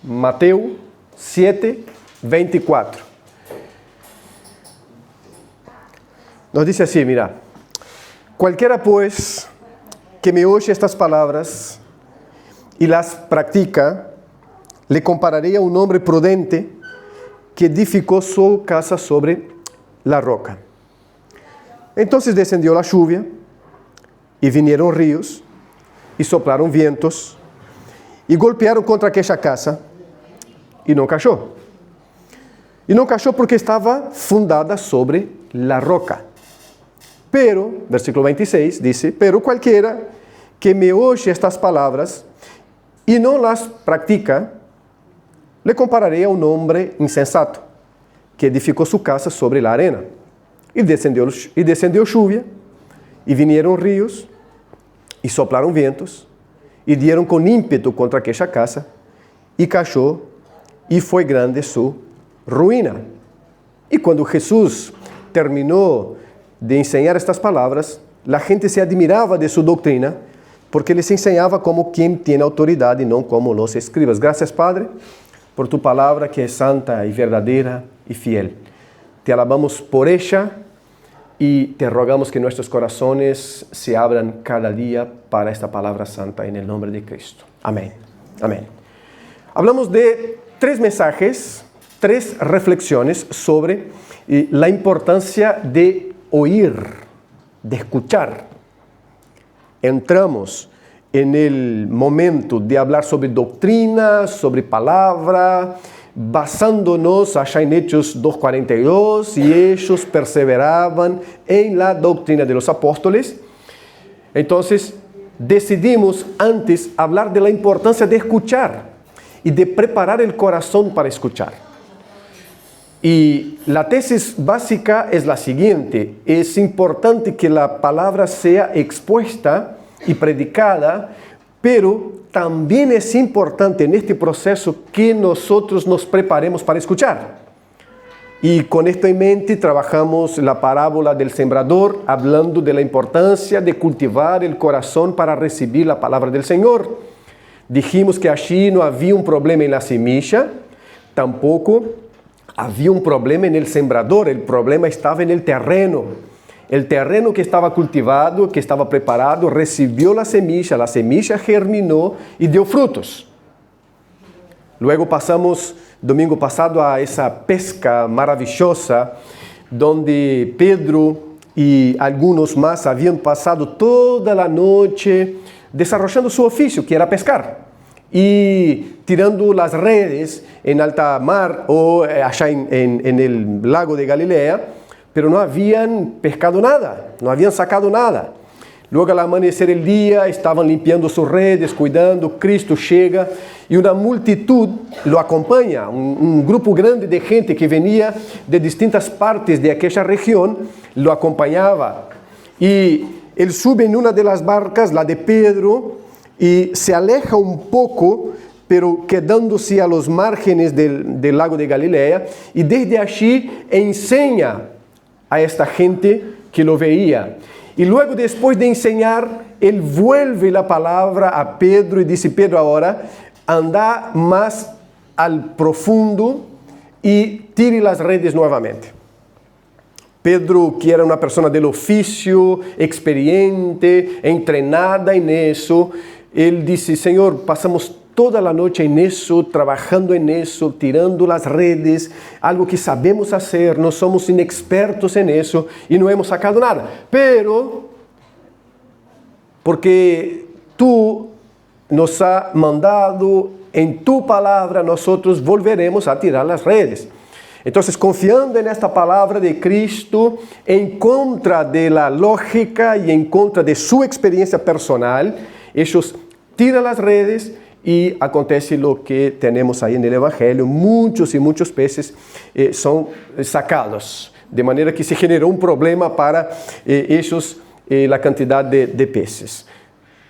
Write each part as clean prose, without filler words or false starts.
Mateo 7, 24. Nos dice así, mira. Cualquiera pues que me oye estas palabras y las practica, le compararé a un hombre prudente que edificó su casa sobre la roca. Entonces descendió la lluvia y vinieron ríos y soplaron vientos y golpearon contra aquella casa y no cayó. Y no cayó porque estaba fundada sobre la roca. Pero, versículo 26 dice, pero cualquiera que me oye estas palabras y no las practica, le compararé a un hombre insensato que edificó su casa sobre la arena. Y descendió lluvia, y vinieron ríos, y soplaron vientos, y dieron con ímpetu contra aquella casa, y cayó, y fue grande su ruina. Y cuando Jesús terminó de enseñar estas palabras, la gente se admiraba de su doctrina, porque les enseñaba como quien tiene autoridad y no como los escribas. Gracias, Padre, por tu palabra que es santa y verdadera y fiel. Te alabamos por ella y te rogamos que nuestros corazones se abran cada día para esta palabra santa en el nombre de Cristo. Amén. Amén. Hablamos de 3 mensajes, 3 reflexiones sobre la importancia de oír, de escuchar. Entramos en el momento de hablar sobre doctrina, sobre palabra, basándonos allá en Hechos 2:42, y ellos perseveraban en la doctrina de los apóstoles. Entonces, decidimos antes hablar de la importancia de escuchar y de preparar el corazón para escuchar. Y la tesis básica es la siguiente: es importante que la palabra sea expuesta y predicada, pero también es importante en este proceso que nosotros nos preparemos para escuchar. Y con esto en mente trabajamos la parábola del sembrador, hablando de la importancia de cultivar el corazón para recibir la palabra del Señor. Dijimos que allí no había un problema en la semilla, tampoco había un problema en el sembrador, el problema estaba en el terreno. El terreno que estaba cultivado, que estaba preparado, recibió la semilla germinó y dio frutos. Luego pasamos, domingo pasado, a esa pesca maravillosa, donde Pedro y algunos más habían pasado toda la noche desarrollando su oficio, que era pescar, y tirando las redes en alta mar o allá en el lago de Galilea, pero no habían pescado nada, no habían sacado nada. Luego al amanecer el día estaban limpiando sus redes, cuidando. Cristo llega y una multitud lo acompaña, un grupo grande de gente que venía de distintas partes de aquella región, lo acompañaba. Y él sube en una de las barcas, la de Pedro, y se aleja un poco, pero quedándose a los márgenes del lago de Galilea, y desde allí enseña a esta gente que lo veía. Y luego, después de enseñar, él vuelve la palabra a Pedro y dice: Pedro, ahora anda más al profundo y tire las redes nuevamente. Pedro, que era una persona del oficio, experiente, entrenada en eso, él dice: Señor, pasamos toda la noche en eso, trabajando en eso, tirando las redes, algo que sabemos hacer, no somos inexpertos en eso y no hemos sacado nada. Pero, porque tú nos has mandado en tu palabra, nosotros volveremos a tirar las redes. Entonces, confiando en esta palabra de Cristo, en contra de la lógica y en contra de su experiencia personal, ellos tiran las redes y acontece lo que tenemos ahí en el Evangelio. Muchos y muchos peces son sacados, de manera que se generó un problema para ellos, la cantidad de peces.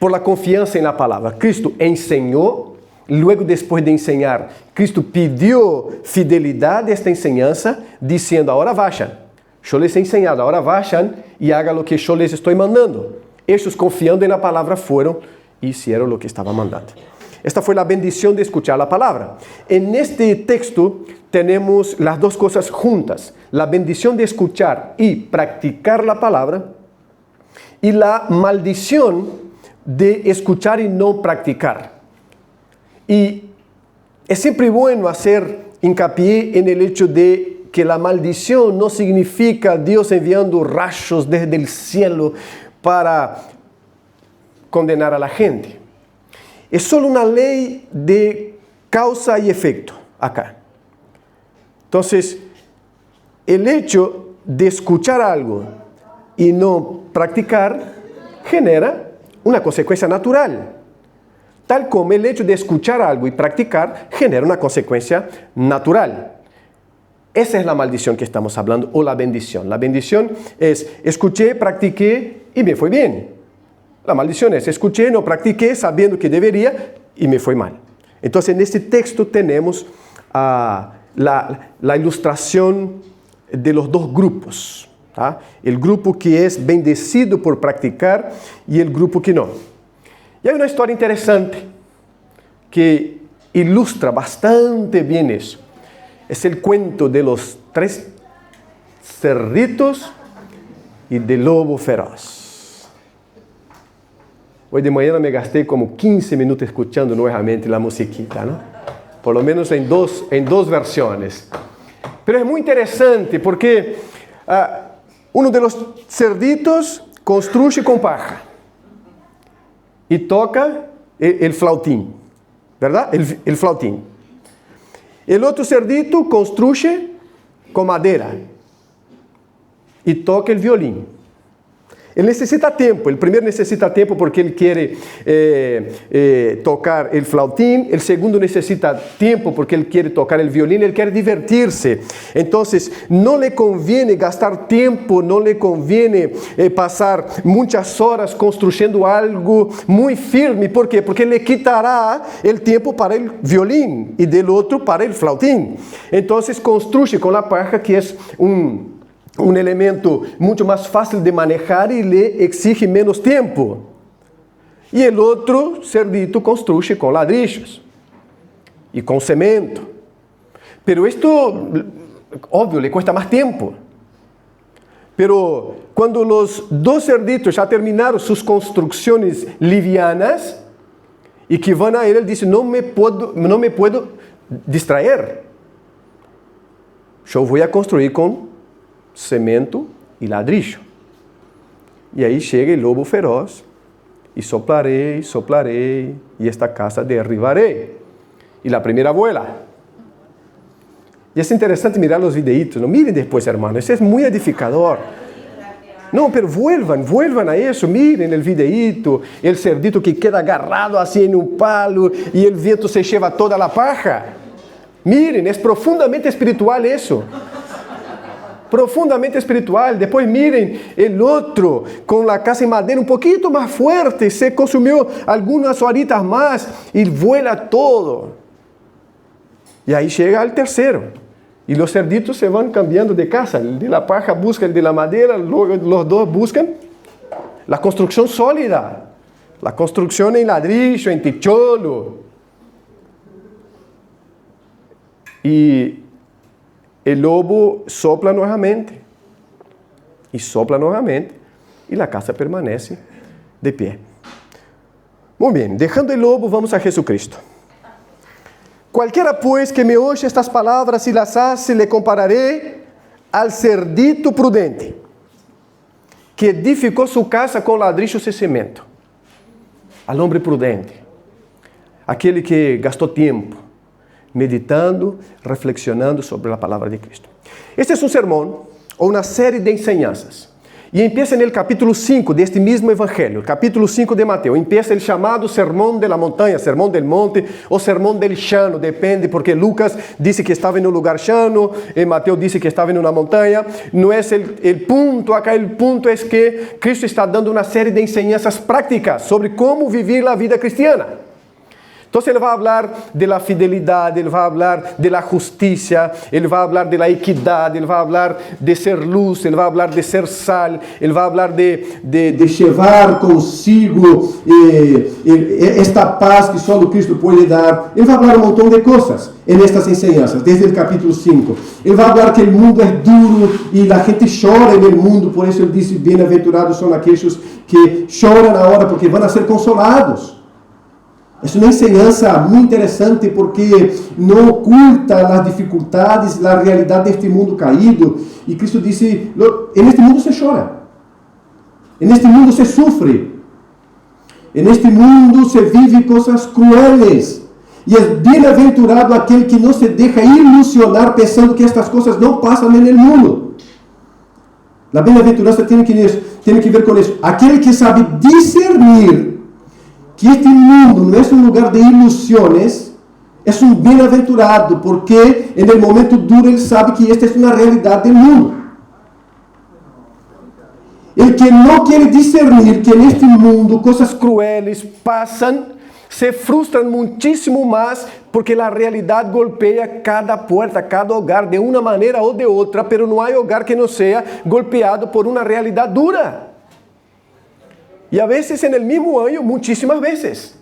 Por la confianza en la palabra. Cristo enseñó, luego después de enseñar, Cristo pidió fidelidad a esta enseñanza, diciendo: ahora vayan, yo les he enseñado, ahora vayan y hagan lo que yo les estoy mandando. Ellos, confiando en la palabra, fueron y hicieron lo que estaba mandando. Esta fue la bendición de escuchar la palabra. En este texto tenemos las dos cosas juntas. La bendición de escuchar y practicar la palabra y la maldición de escuchar y no practicar. Y es siempre bueno hacer hincapié en el hecho de que la maldición no significa Dios enviando rayos desde el cielo para condenar a la gente. Es solo una ley de causa y efecto acá. Entonces, el hecho de escuchar algo y no practicar genera una consecuencia natural. Tal como el hecho de escuchar algo y practicar genera una consecuencia natural. Esa es la maldición que estamos hablando, o la bendición. La bendición es escuché, practiqué y me fue bien. La maldición es escuché, no practiqué sabiendo que debería y me fue mal. Entonces en este texto tenemos la ilustración de los dos grupos. El grupo que es bendecido por practicar y el grupo que no. Y hay una historia interesante que ilustra bastante bien eso. Es el cuento de los 3 cerditos y del lobo feroz. Hoy de mañana me gasté como 15 minutos escuchando nuevamente la musiquita, ¿no? Por lo menos en dos versiones. Pero es muy interesante porque uno de los cerditos construye con paja y toca el flautín, ¿verdad? El flautín. El otro cerdito construye con madera y toca el violín. Él necesita tiempo. El primero necesita tiempo porque él quiere tocar el flautín. El segundo necesita tiempo porque él quiere tocar el violín. Él quiere divertirse. Entonces, no le conviene gastar tiempo, no le conviene pasar muchas horas construyendo algo muy firme. ¿Por qué? Porque le quitará el tiempo para el violín y del otro para el flautín. Entonces, construye con la paja, que es un elemento mucho más fácil de manejar y le exige menos tiempo. Y el otro cerdito construye con ladrillos y con cemento. Pero esto, obvio, le cuesta más tiempo. Pero cuando los 2 cerditos ya terminaron sus construcciones livianas y que van a él dice, no me puedo distraer. Yo voy a construir con cemento y ladrillo. Y ahí llega el lobo feroz y soplaré, y esta casa derribaré. Y la primera vuela. Y es interesante mirar los videitos, ¿no? Miren después, hermanos, es muy edificador. No, pero vuelvan a eso, miren el videíto, el cerdito que queda agarrado así en un palo y el viento se lleva toda la paja. Miren, es profundamente espiritual eso. Profundamente espiritual. Después miren el otro con la casa en madera un poquito más fuerte, se consumió algunas horitas más y vuela todo. Y ahí llega el tercero. Y los cerditos se van cambiando de casa. El de la paja busca el de la madera, luego los dos buscan la construcción sólida, la construcción en ladrillo, en techolo. Y el lobo sopla nuevamente y la casa permanece de pie. Muy bien, dejando el lobo, vamos a Jesucristo. Cualquiera pues que me oye estas palabras y las hace, le compararé al cerdito prudente, que edificó su casa con ladrillos y cemento. Al hombre prudente, aquele que gastou tiempo meditando, reflexionando sobre la palabra de Cristo. Este es un sermón o una serie de enseñanzas. Y empieza en el capítulo 5 de este mismo evangelio, el capítulo 5 de Mateo. Empieza el llamado sermón de la montaña, sermón del monte o sermón del llano, depende, porque Lucas dice que estaba en un lugar llano, Mateo dice que estaba en una montaña. No es el punto acá, el punto es que Cristo está dando una serie de enseñanzas prácticas sobre cómo vivir la vida cristiana. Entonces Él va a hablar de la fidelidad, Él va a hablar de la justicia, Él va a hablar de la equidad, Él va a hablar de ser luz, Él va a hablar de ser sal, Él va a hablar de llevar consigo esta paz que solo Cristo puede dar. Él va a hablar un montón de cosas en estas enseñanzas, desde el capítulo 5. Él va a hablar que el mundo es duro y la gente llora en el mundo, por eso Él dice, bienaventurados son aquellos que lloran ahora porque van a ser consolados. Es una enseñanza muy interesante porque no oculta las dificultades, la realidad de este mundo caído. Y Cristo dice, en este mundo se llora, en este mundo se sufre, en este mundo se vive cosas crueles. Y es bienaventurado aquel que no se deja ilusionar pensando que estas cosas no pasan en el mundo. La bienaventuranza tiene que ver con eso. Aquel que sabe discernir que este mundo no es un lugar de ilusiones, es un bienaventurado, porque en el momento duro él sabe que esta es una realidad del mundo. El que no quiere discernir que en este mundo cosas crueles pasan, se frustran muchísimo más porque la realidad golpea cada puerta, cada hogar de una manera o de otra, pero no hay hogar que no sea golpeado por una realidad dura. Y a veces en el mismo año, muchísimas veces.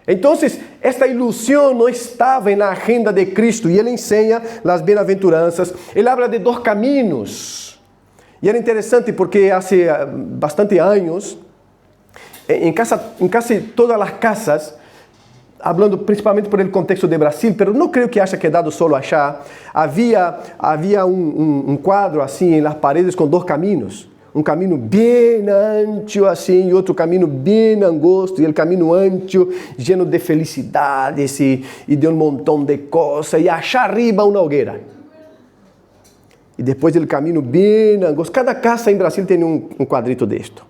Entonces, esta ilusión no estaba en la agenda de Cristo y Él enseña las bienaventuranzas. Él habla de dos caminos. Y era interesante porque hace bastante años, en casi todas las casas, hablando principalmente por el contexto de Brasil, pero no creo que haya quedado solo allá, había un cuadro así en las paredes con dos caminos. Um caminho bem ancho assim, e outro caminho bem angosto, e o caminho ancho, lleno de felicidades e de um montão de coisas, e achar arriba uma hogueira. E depois o caminho bem angosto. Cada casa em Brasil tem um quadrito deste.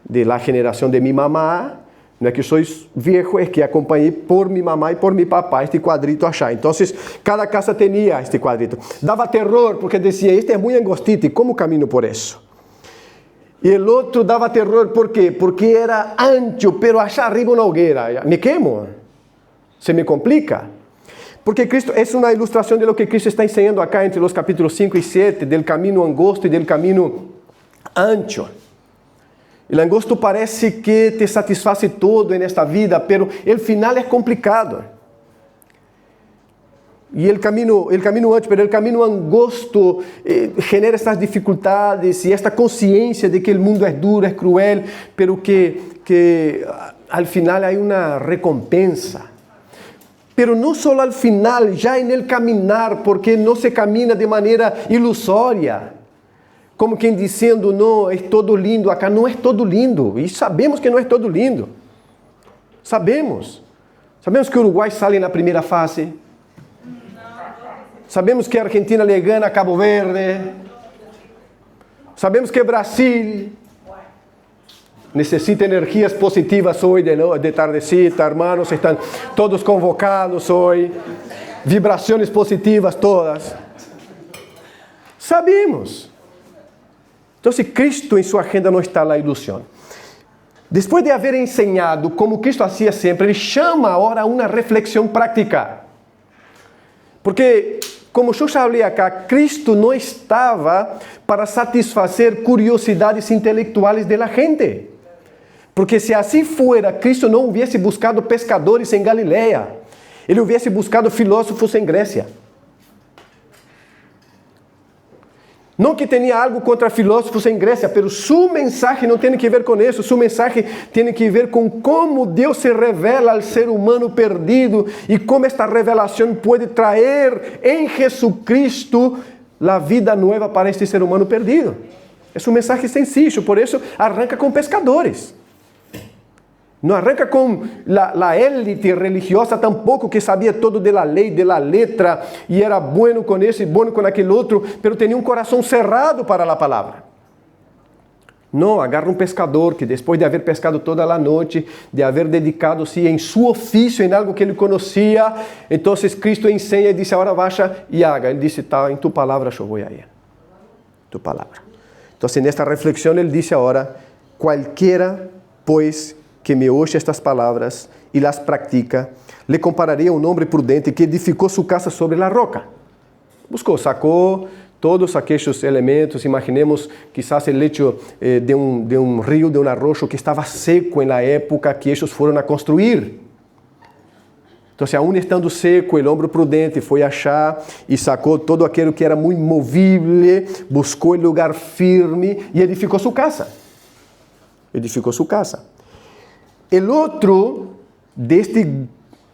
De la geração de minha mamá, não é que sou viejo, é que acompanhei por minha mamá e por meu papá este quadrito achar. Então, cada casa tinha este quadrito. Dava terror, porque dizia, este é muito angostito, e como caminho por isso? E o outro dava terror, por quê? Porque era ancho, pero achar arriba uma hogueira. Me quemo? Se me complica? Porque Cristo, é uma ilustração de lo que Cristo está ensinando acá entre os capítulos 5 e 7, del caminho angosto e del caminho ancho. El angosto parece que te satisface todo en esta vida, pero el final es complicado. Y el camino ancho, pero el camino angosto genera estas dificultades y esta conciencia de que el mundo es duro, es cruel, pero que al final hay una recompensa. Pero no solo al final, ya en el caminar, porque no se camina de manera ilusoria. Como quem dizendo, não, é todo lindo. Acá não é todo lindo. E sabemos que não é todo lindo. Sabemos. Sabemos que o Uruguai sale na primeira fase. Sabemos que a Argentina le gana a Cabo Verde. Sabemos que Brasil necessita energias positivas hoje de tardecita. Hermanos, estão todos convocados hoje. Vibrações positivas todas. Sabemos. Então, Cristo em sua agenda não está na ilusão. Depois de haver ensinado como Cristo fazia sempre, ele chama agora a uma reflexão prática. Porque, como eu já falei acá, Cristo não estava para satisfazer curiosidades intelectuais da gente. Porque se assim fuera, Cristo não hubiese buscado pescadores em Galileia. Ele hubiese buscado filósofos em Grécia. Não que tenha algo contra filósofos em Grécia, mas sua mensagem não tem que ver com isso. Sua mensagem tem que ver com como Deus se revela ao ser humano perdido e como esta revelação pode trazer em Jesucristo a vida nova para este ser humano perdido. É uma mensagem sencilla, por isso arranca com pescadores. Não arranca com a élite religiosa tampoco, que sabia todo de la lei, de la letra, e era bueno com esse e bueno com aquele outro, pero tinha um coração cerrado para a palavra. Não, agarra um pescador que depois de haver pescado toda a noite, de haver dedicado-se em seu ofício, em algo que ele conhecia, então Cristo ensina e diz, agora vaya e haga. Ele disse, tá, em tu palavra eu vou aí. Tu palavra. Então, nesta reflexão, ele disse agora, qualquer, pois, que me oye estas palavras y las practica, le compararé a un hombre prudente que edificó su casa sobre la roca. Buscou, sacou todos aqueles elementos. Imaginemos quizás el hecho de un río, de un arroyo que estava seco na época que eles foram a construir. Então, aún estando seco, o homem prudente foi achar e sacou todo aquilo que era muito movível, buscou o lugar firme e edificou sua casa. Edificou sua casa. O outro deste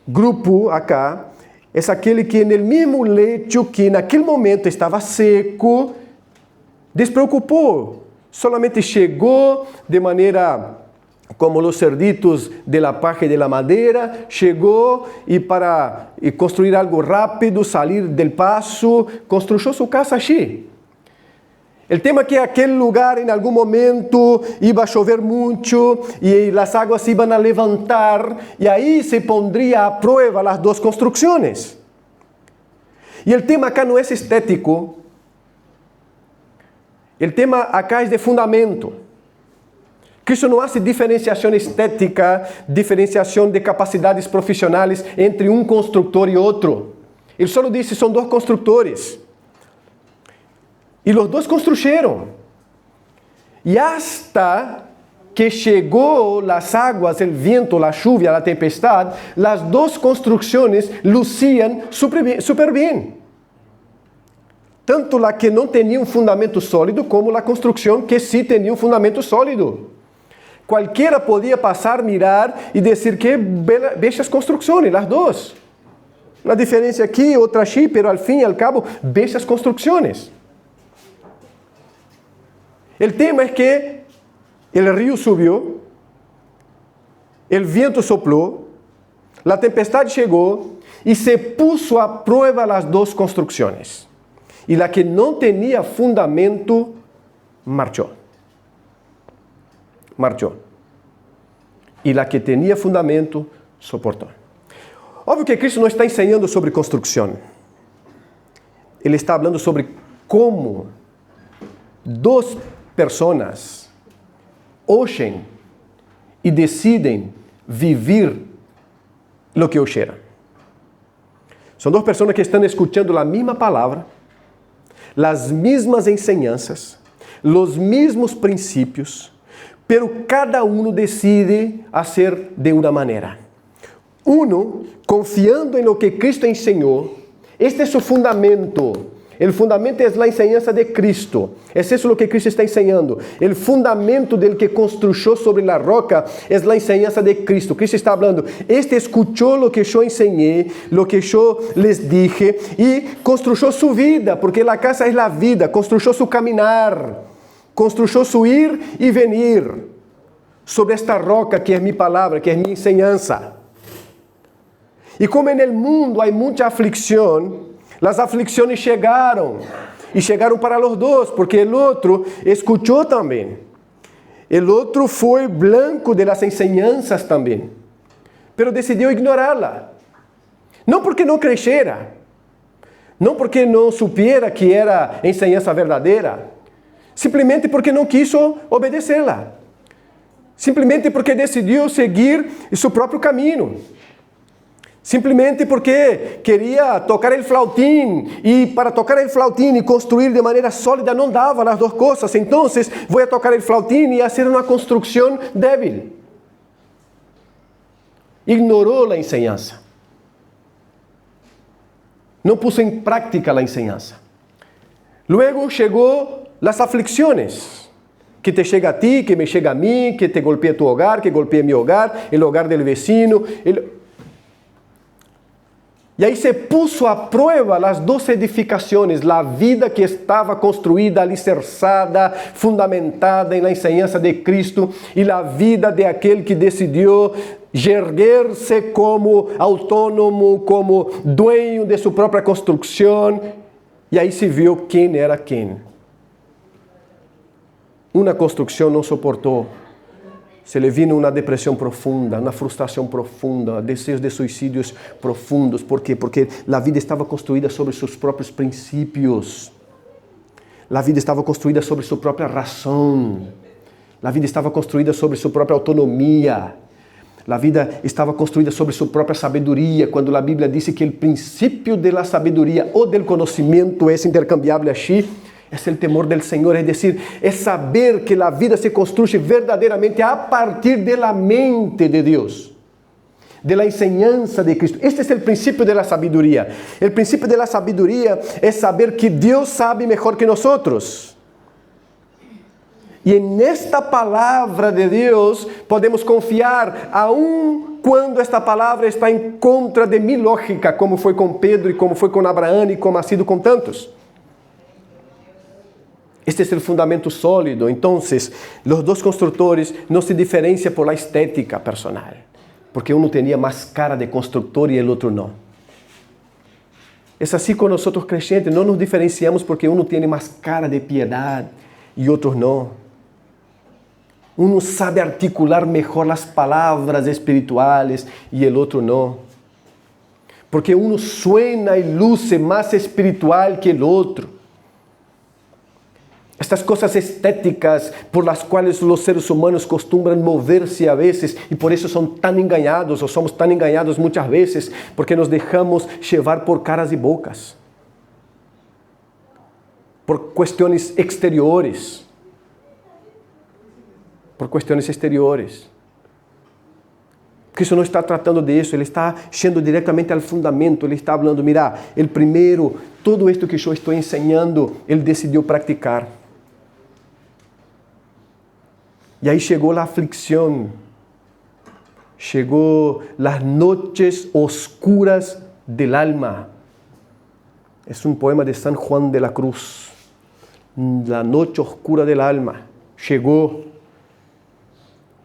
grupo acá é aquele que no mesmo leito que naquele momento estava seco, despreocupou, solamente chegou de maneira como os cerditos de la paja e de la madeira, chegou e para construir algo rápido, sair del paso, construiu sua casa assim. O tema é que aquele lugar em algum momento iba a chover muito e as águas se iban a levantar e aí se pondría a prueba as duas construções. E o tema acá não é estético, o tema acá é de fundamento. Cristo não hace diferenciação estética, diferenciação de capacidades profissionais entre um construtor e outro. Ele só disse, são dois construtores. E os dois construíram. E hasta que chegou as águas, o vento, a chuva, a tempestade, as duas construções luciam super bem. Tanto a que não tinha um fundamento sólido, como a construção que sim tinha um fundamento sólido. Qualquer podia passar, mirar e dizer que belas construções, as duas. Uma diferença aqui, outra aqui, mas ao fim e ao cabo, belas construções. O tema é que o rio subiu, o vento soplou, a tempestade chegou e se puso a prueba as duas construções. E a que não tinha fundamento, marchou. E a que tinha fundamento, suportou. Óbvio que Cristo não está ensinando sobre construção. Ele está falando sobre como duas pessoas ouvem e decidem viver o que ouviram. São duas pessoas que estão escutando a mesma palavra, as mesmas enseñanças, os mesmos princípios, pero cada uno decide hacer de una manera. Uno, confiando en lo que Cristo enseñó, este es su fundamento. El fundamento es la enseñanza de Cristo. Es eso lo que Cristo está enseñando. El fundamento del que construyó sobre la roca es la enseñanza de Cristo. Cristo está hablando, este escuchó lo que yo enseñé, lo que yo les dije y construyó su vida, porque la casa es la vida, construyó su caminar. Construyó su ir y venir sobre esta roca que es mi palabra, que es mi enseñanza. Y como en el mundo hay mucha aflicción, las aflicciones llegaron. Y llegaron para los dos, porque el otro escuchó también. El otro fue blanco de las enseñanzas también. Pero decidió ignorarla. No porque no creyera. No porque no supiera que era enseñanza verdadera. Simplesmente porque não quis obedecê-la. Simplesmente porque decidiu seguir seu próprio caminho. Simplesmente porque queria tocar o flautim. E para tocar o flautim e construir de maneira sólida não dava as duas coisas. Então, vou tocar o flautim e fazer uma construção débil. Ignorou a enseñança. Não pôs em prática a enseñança. Luego chegou las aflicciones que te llega a ti, que me llega a mí, que te golpea tu hogar, que golpea mi hogar, el hogar del vecino. Y ahí se puso a prueba las dos edificaciones, la vida que estaba construida, alicerçada, fundamentada en la enseñanza de Cristo y la vida de aquel que decidió erguer-se como autónomo, como dueño de su propia construcción. Y ahí se vio quién era quién. Uma construção não suportou. Se le vino uma depressão profunda, uma frustração profunda, desejos de suicídios profundos. ¿Por quê? Porque a vida estava construída sobre seus próprios princípios. A vida estava construída sobre sua própria razão. A vida estava construída sobre sua própria autonomia. A vida estava construída sobre sua própria sabedoria, quando a Bíblia disse que o princípio da sabedoria ou do conhecimento é intercambiável assim, é o temor do Senhor, é decir, é saber que a vida se construye verdadeiramente a partir da mente de Deus, da enseñanza de Cristo. Este é o princípio da sabedoria. O princípio da sabedoria é saber que Deus sabe melhor que nós. E nesta palavra de Deus podemos confiar, aun quando esta palavra está em contra de minha lógica, como foi com Pedro e como foi com Abraão e como ha sido com tantos. Este é o fundamento sólido. Então, os dois construtores não se diferenciam por la estética personal, porque um tinha mais cara de construtor e o outro não. É assim com nós crentes, não nos diferenciamos porque um tem mais cara de piedade e outro não. Um sabe articular melhor as palavras espirituais e o outro não. Porque um suena e luce mais espiritual que o outro. Estas coisas estéticas por las quais os seres humanos costumam mover-se a vezes e por isso são tão enganados ou somos tão enganados muitas vezes porque nos deixamos levar por caras e bocas, por questões exteriores, Cristo não está tratando disso, Ele está yendo diretamente ao fundamento, Ele está falando, mira, el primeiro, todo isto que eu estou ensinando, Ele decidiu praticar. E aí chegou a aflicção, chegou as noches oscuras del alma. É um poema de San Juan de la Cruz. La noche oscura del alma. Chegou.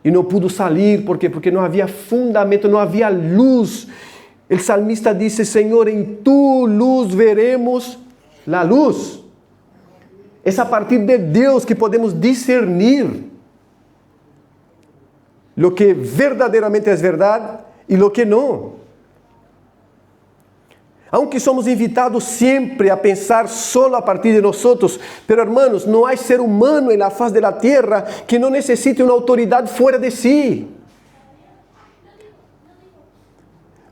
E não pudo sair, ¿por quê? Porque não havia fundamento, não havia luz. O salmista disse, Senhor, em tu luz veremos a luz. É a partir de Deus que podemos discernir lo que verdadeiramente é verdade e lo que não. Aunque somos invitados sempre a pensar solo a partir de nós, pero hermanos, não há ser humano na faz da terra que não necessite uma autoridade fora de si.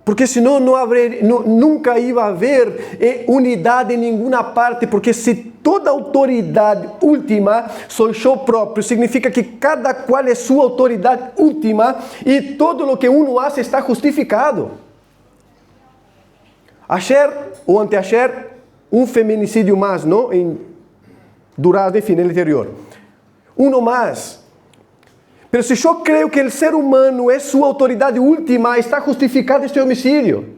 Porque senão nunca ia haver unidade em nenhuma parte, porque se toda autoridade última sou eu próprio, significa que cada qual é sua autoridade última e todo o que uno faz está justificado. Ayer ou anteayer, feminicídio mais, não? Em Dourado, enfim, no interior. Uno mais. Pero se eu creio que o ser humano é sua autoridade última, está justificado este homicídio.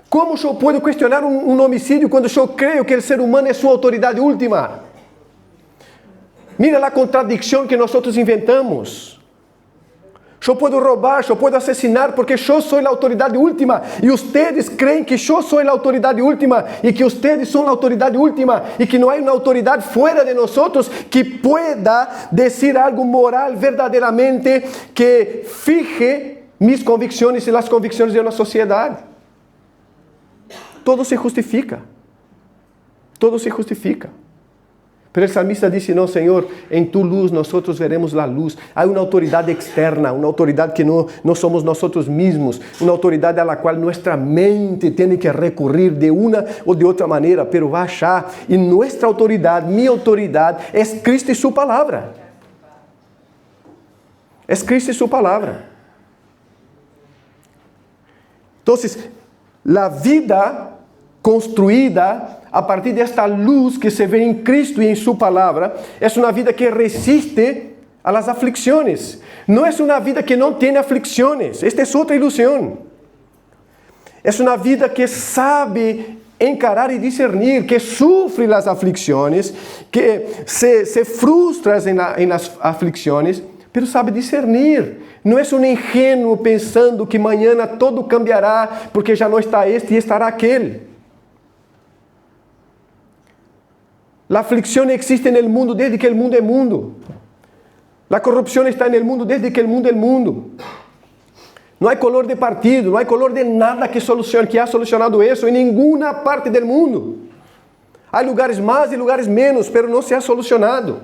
Como eu posso questionar um homicídio quando eu creio que o ser humano é sua autoridade última? Mira a contradição que nós inventamos. Eu posso roubar, eu posso assassinar, porque eu sou a autoridade última. E vocês creem que eu sou a autoridade última, e que vocês são a autoridade última, e que não há uma autoridade fora de nós que pueda dizer algo moral verdadeiramente que fije mis convicções e as convicções de uma sociedade. Todo se justifica. Todo se justifica. Pero o salmista disse, não, Senhor, em tu luz nós veremos a luz. Há uma autoridade externa, uma autoridade que não somos nós mesmos, uma autoridade a la qual nossa mente tem que recorrer de uma ou de outra maneira, pero vai achar. E nossa autoridade, minha autoridade, é Cristo e sua palavra. É Cristo e sua palavra. Então, a vida construída a partir desta luz que se vê em Cristo e em sua palavra, é uma vida que resiste a las aflicciones. Não é uma vida que não tem aflicciones. Esta é outra ilusão. É uma vida que sabe encarar e discernir, que sofre as aflicciones, que se frustra em las aflicciones, mas sabe discernir. Não é um ingênuo pensando que amanhã todo cambiará, porque já não está este e estará aquele. A aflicção existe no mundo desde que o mundo é mundo. A corrupção está no mundo desde que o mundo é mundo. Não há color de partido, não há color de nada que ha solucionado isso em nenhuma parte do mundo. Há lugares mais e lugares menos, mas não se ha solucionado.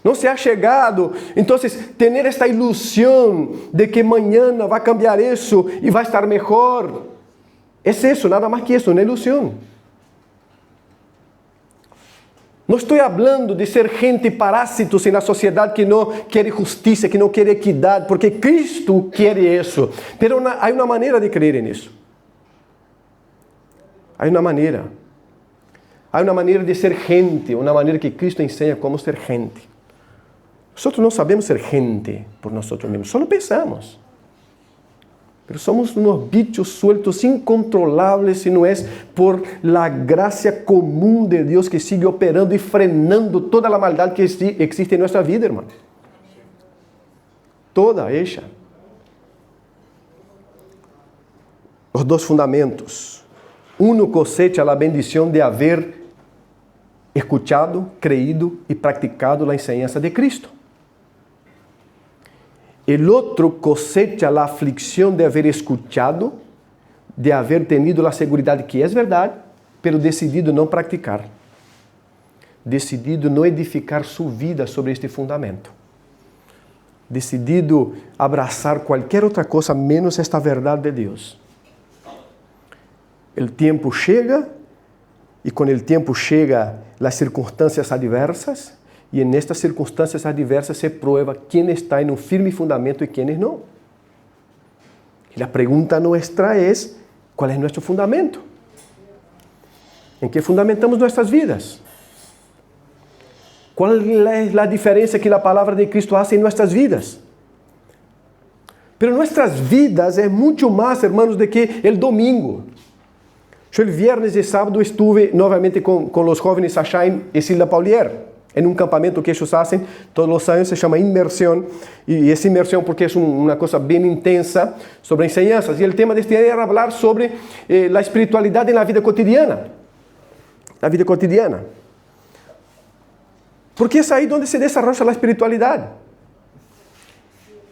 não se ha chegado. Então, ter esta ilusão de que mañana vai cambiar isso e vai estar melhor. É isso, nada mais que isso, uma ilusão. Não estou falando de ser gente parásitos na sociedade que não quer justiça, que não quer equidade, porque Cristo quer isso. Mas há uma maneira de crer nisso. Há uma maneira. Há uma maneira de ser gente, uma maneira que Cristo ensina como ser gente. Nós não sabemos ser gente por nós mesmos, só pensamos. Mas somos unos bichos sueltos, incontroláveis, se não é por la gracia comum de Deus que sigue operando e frenando toda a maldade que existe em nossa vida, irmão. Toda ella. Os dois fundamentos. Uno cosecha a bendição de haber escuchado, creído e practicado a enseñanza de Cristo. El otro cosecha la aflicción de haber escuchado, de haber tenido la seguridad de que es verdad, pero decidido no practicar. Decidido no edificar su vida sobre este fundamento. Decidido abrazar cualquier otra cosa menos esta verdad de Dios. El tiempo llega y con el tiempo llega las circunstancias adversas. E nestas circunstâncias adversas se prueba quem está em um firme fundamento e quem não. E a pergunta nossa é: qual é nosso fundamento? Em que fundamentamos nossas vidas? Qual é a diferença que a palavra de Cristo faz em nossas vidas? Pero nossas vidas é muito mais, hermanos, do que o domingo. Eu, o viernes e sábado, estive novamente com os jovens allá em Isilda Paulier. En un campamento que ellos hacen todos los años, se llama inmersión, y es inmersión porque es una cosa bien intensa sobre enseñanzas, y el tema de este año era hablar sobre la espiritualidad en la vida cotidiana, porque es ahí donde se desarrolla la espiritualidad.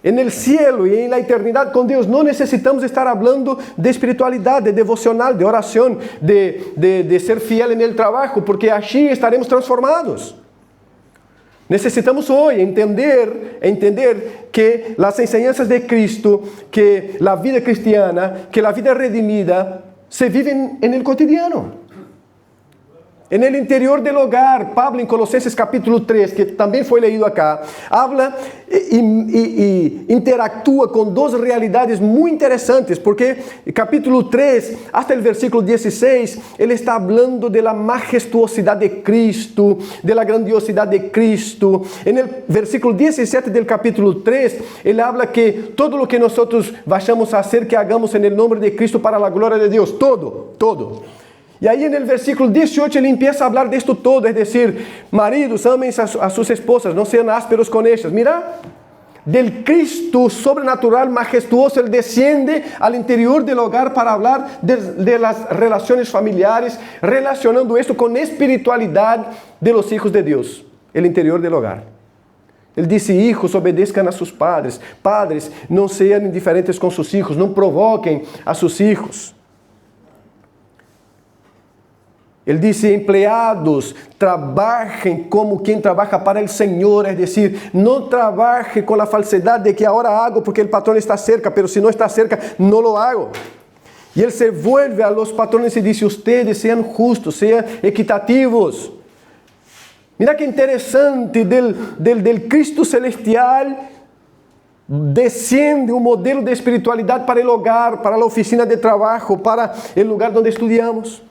En el cielo y en la eternidad con Dios no necesitamos estar hablando de espiritualidad, de devocional, de oración, de ser fiel en el trabajo, porque allí estaremos transformados. Necesitamos hoy entender que las enseñanzas de Cristo, que la vida cristiana, que la vida redimida, se viven en el cotidiano. En el interior del hogar. Pablo en Colosenses capítulo 3, que también fue leído acá, habla y interactúa con dos realidades muy interesantes, porque capítulo 3 hasta el versículo 16, él está hablando de la majestuosidad de Cristo, de la grandiosidad de Cristo. En el versículo 17 del capítulo 3, él habla que todo lo que nosotros vayamos a hacer, que hagamos en el nombre de Cristo para la gloria de Dios, todo. E aí, no versículo 18, ele empieza a falar disto todo, é decir, maridos, amem a suas esposas, não sejam ásperos com ellas. Mira, del Cristo sobrenatural, majestuoso, ele desciende al interior del hogar para hablar de las relaciones familiares, relacionando esto con espiritualidad de los hijos de Dios, el interior del hogar. Ele disse: hijos, obedezcan a sus padres. Padres, não sejam indiferentes com seus hijos, não provoquem a seus hijos. Ele disse: empregados, trabalhem como quem trabalha para o Senhor, é decir, não trabalhe com a falsidade de que agora hago porque o patrão está cerca, pero se não está cerca, não lo hago. E ele se vuelve a los patrones e diz: ustedes sejam justos, sejam equitativos. Mira que interessante, del Cristo celestial desciende um modelo de espiritualidade para o hogar, para a oficina de trabalho, para o lugar onde estudiamos.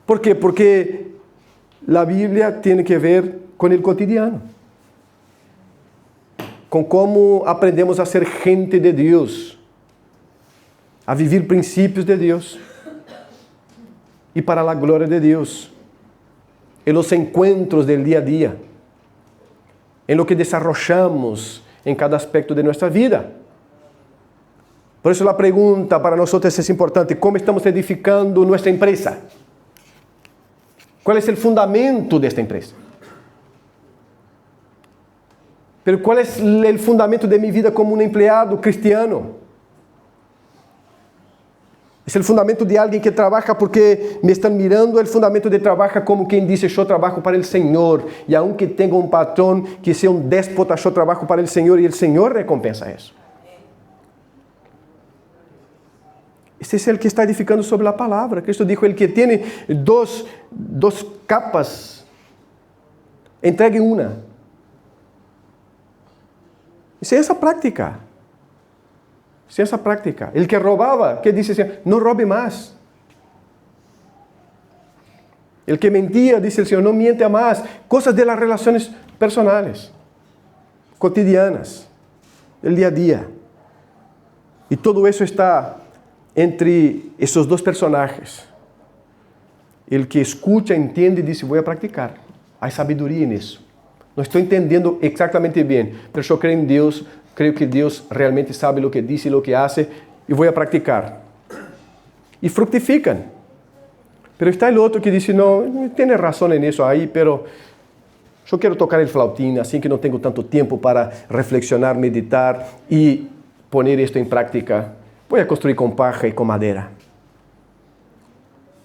¿Por qué? Porque la Biblia tiene que ver con el cotidiano, con cómo aprendemos a ser gente de Dios, a vivir princípios de Dios y para la gloria de Dios, en los encuentros del día a día, en lo que desarrollamos en cada aspecto de nuestra vida. Por eso la pregunta para nosotros es importante: ¿cómo estamos edificando nuestra empresa? ¿Cuál es el fundamento de esta empresa? Pero ¿cuál es el fundamento de mi vida como un empleado cristiano? Es el fundamento de alguien que trabaja porque me están mirando, el fundamento de trabaja como quien dice, yo trabajo para el Señor, y aunque tenga un patrón que sea un déspota, yo trabajo para el Señor, y el Señor recompensa eso. Este es el que está edificando sobre la palabra. Cristo dijo, el que tiene dos capas, entregue una. Esa es esa práctica. Sem essa prática. El que robaba, que dice assim, no robe más. El que mentía, dice el Señor, no miente más. Cosas de las relaciones personales, cotidianas, el día a día. Y todo eso está entre esos dos personajes. El que escucha, entiende y dice, voy a practicar. Hay sabiduría en eso. No estoy entendiendo exactamente bien, pero yo creo en Dios. Creo que Dios realmente sabe lo que dice y lo que hace, y voy a practicar. Y fructifican. Pero está el otro que dice, no, tiene razón en eso ahí, pero yo quiero tocar el flautín, así que no tengo tanto tiempo para reflexionar, meditar y poner esto en práctica. Voy a construir con paja y con madera.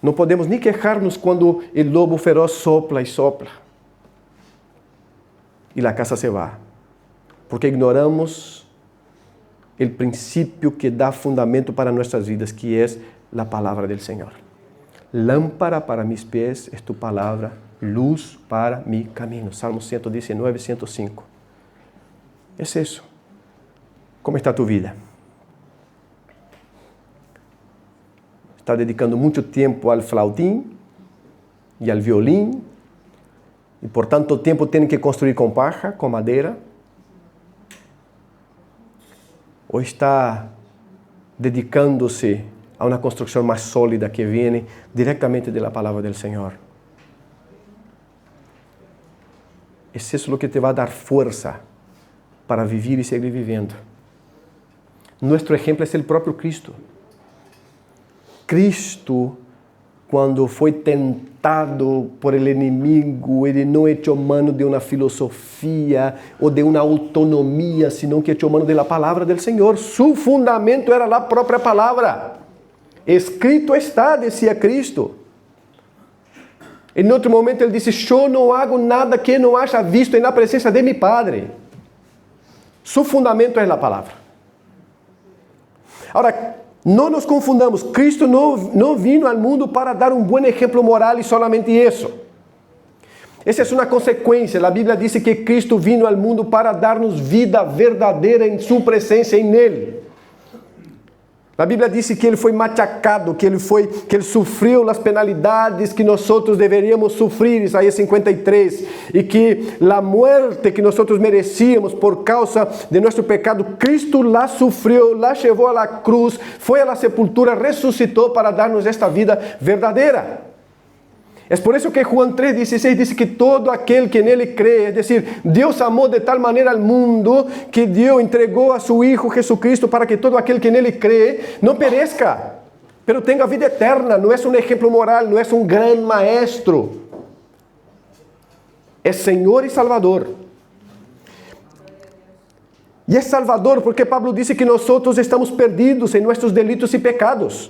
No podemos ni quejarnos cuando el lobo feroz sopla y sopla. Y la casa se va. Porque ignoramos el principio que da fundamento para nuestras vidas, que es la palabra del Señor. Lámpara para mis pies es tu palabra, luz para mi camino. Salmo 119, 105. Es eso. ¿Cómo está tu vida? ¿Estás dedicando mucho tiempo al flautín y al violín? Y por tanto tiempo tienen que construir con paja, con madera. ¿O está dedicándose a una construcción más sólida que viene directamente de la palabra del Señor? Es eso lo que te va a dar fuerza para vivir y seguir viviendo. Nuestro ejemplo es el propio Cristo. Cristo, cuando fue tentado por el enemigo, él no echó mano de una filosofía o de una autonomía, sino que echó mano de la palabra del Señor. Su fundamento era la propia palabra. Escrito está, decía Cristo. En otro momento él dice, yo no hago nada que no haya visto en la presencia de mi Padre. Su fundamento es la palabra. Ahora, no nos confundamos, Cristo no vino al mundo para dar un buen ejemplo moral y solamente eso. Esa es una consecuencia. La Biblia dice que Cristo vino al mundo para darnos vida verdadera en su presencia, en Él. La Biblia dice que Ele foi machacado, que Ele sofreu as penalidades que nós deveríamos sofrer, Isaías 53, e que a muerte que nós merecíamos por causa de nosso pecado, Cristo la sofreu, la levou a la cruz, foi a la sepultura, ressuscitou para dar-nos esta vida verdadeira. É por isso que Juan 3,16 diz que todo aquele que nele crê, é decir, Deus amou de tal maneira al mundo que Deus entregou a seu Hijo Jesucristo para que todo aquele que nele crê não perezca, pero tenha vida eterna. Não é um exemplo moral, não é um grande maestro. É Senhor e Salvador. E é Salvador porque Pablo disse que nós estamos perdidos em nossos delitos e pecados.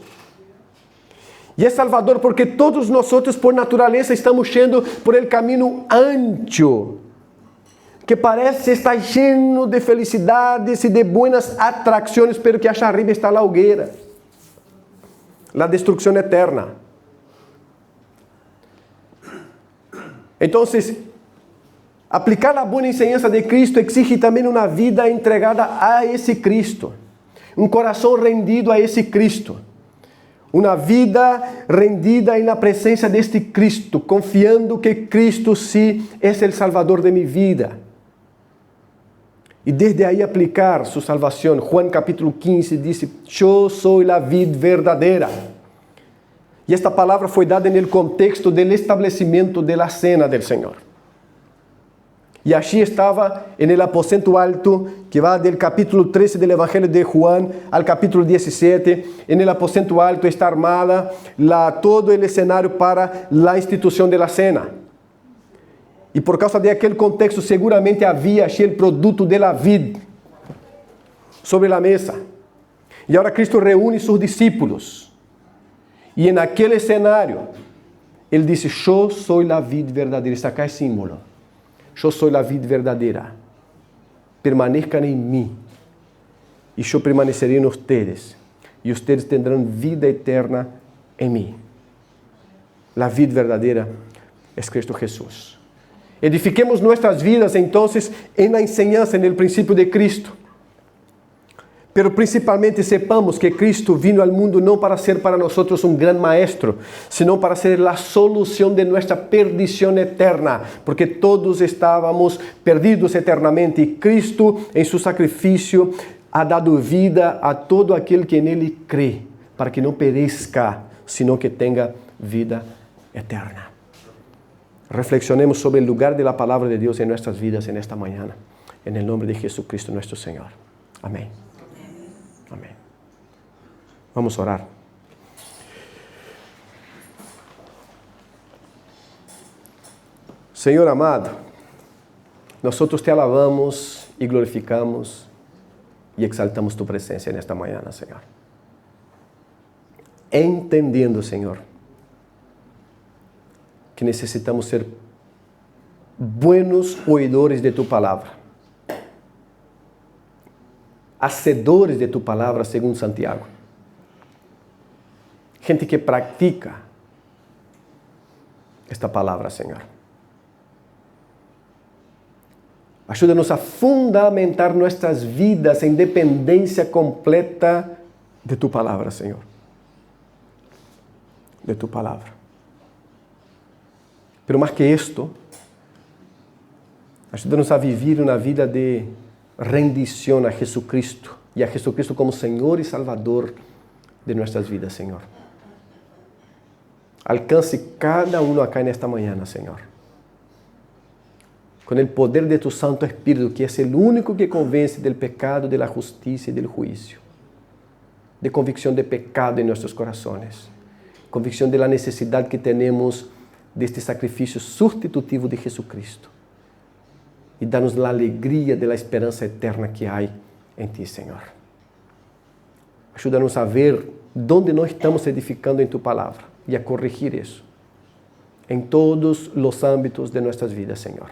E é Salvador porque todos nós, por natureza, estamos yendo por el caminho ancho, que parece estar lleno de felicidades e de buenas atracciones, pero que allá arriba está la hoguera, la destrucción eterna. Entonces, aplicar la buena enseñanza de Cristo exige también una vida entregada a ese Cristo, un corazón rendido a ese Cristo. Uma vida rendida na presença deste Cristo, confiando que Cristo sí é o Salvador de minha vida. E desde aí aplicar sua salvação. Juan capítulo 15 diz, eu sou a vid verdadeira. E esta palavra foi dada no contexto do estabelecimento da cena do Senhor. E allí estava en aposento alto, que va del capítulo 13 del Evangelio de Juan al capítulo 17. En el aposento alto está armada todo el escenario para la institución de la cena. Y por causa de aquel contexto, seguramente había allí el producto de la vid sobre la mesa. Y ahora Cristo reúne sus discípulos. E naquele cenário, ele disse, eu sou a vida verdadeira. Está cá é símbolo. Eu sou a vida verdadeira. Permaneçam em mim. E eu permanecerei em vocês. E vocês terão vida eterna em mim. A vida verdadeira é Cristo Jesús. Edifiquemos nuestras vidas, entonces, en la enseñanza, en el principio de Cristo. Pero principalmente sepamos que Cristo vino al mundo no para ser para nosotros un gran maestro, sino para ser la solución de nuestra perdición eterna, porque todos estábamos perdidos eternamente y Cristo en su sacrificio ha dado vida a todo aquel que en Él cree, para que no perezca, sino que tenga vida eterna. Reflexionemos sobre el lugar de la palabra de Dios en nuestras vidas en esta mañana. En el nombre de Jesucristo nuestro Señor. Amén. Amén. Vamos a orar. Señor amado, nosotros te alabamos y glorificamos y exaltamos tu presencia en esta mañana, Señor. Entendiendo, Señor, que necesitamos ser buenos oidores de tu palabra, hacedores de tu palabra, según Santiago. Gente que practica esta palavra, Senhor. Ajuda-nos a fundamentar nossas vidas em dependência completa de tu palavra, Senhor. De tu palavra. Pero mais que isto, ajuda-nos a viver uma vida de rendição a Jesucristo e a Jesucristo como Senhor e Salvador de nossas vidas, Senhor. Alcance cada um acá nesta manhã, Senhor. Com o poder de tu Santo Espírito, que é o único que convence do pecado, da justiça e do juízo. De convicção de pecado em nossos corações. Convicção da necessidade que temos deste sacrifício substitutivo de Jesucristo. E dá-nos a alegria da esperança eterna que há em Ti, Senhor. Ajuda-nos a ver onde nós estamos edificando em Tu palavra e a corrigir isso em todos os âmbitos de nossas vidas, Senhor.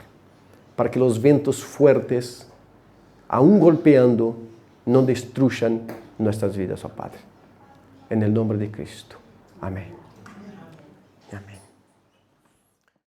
Para que os ventos fuertes, aún golpeando, não destruyan nossas vidas, ó Padre. En el nombre de Cristo. Amém. Amém.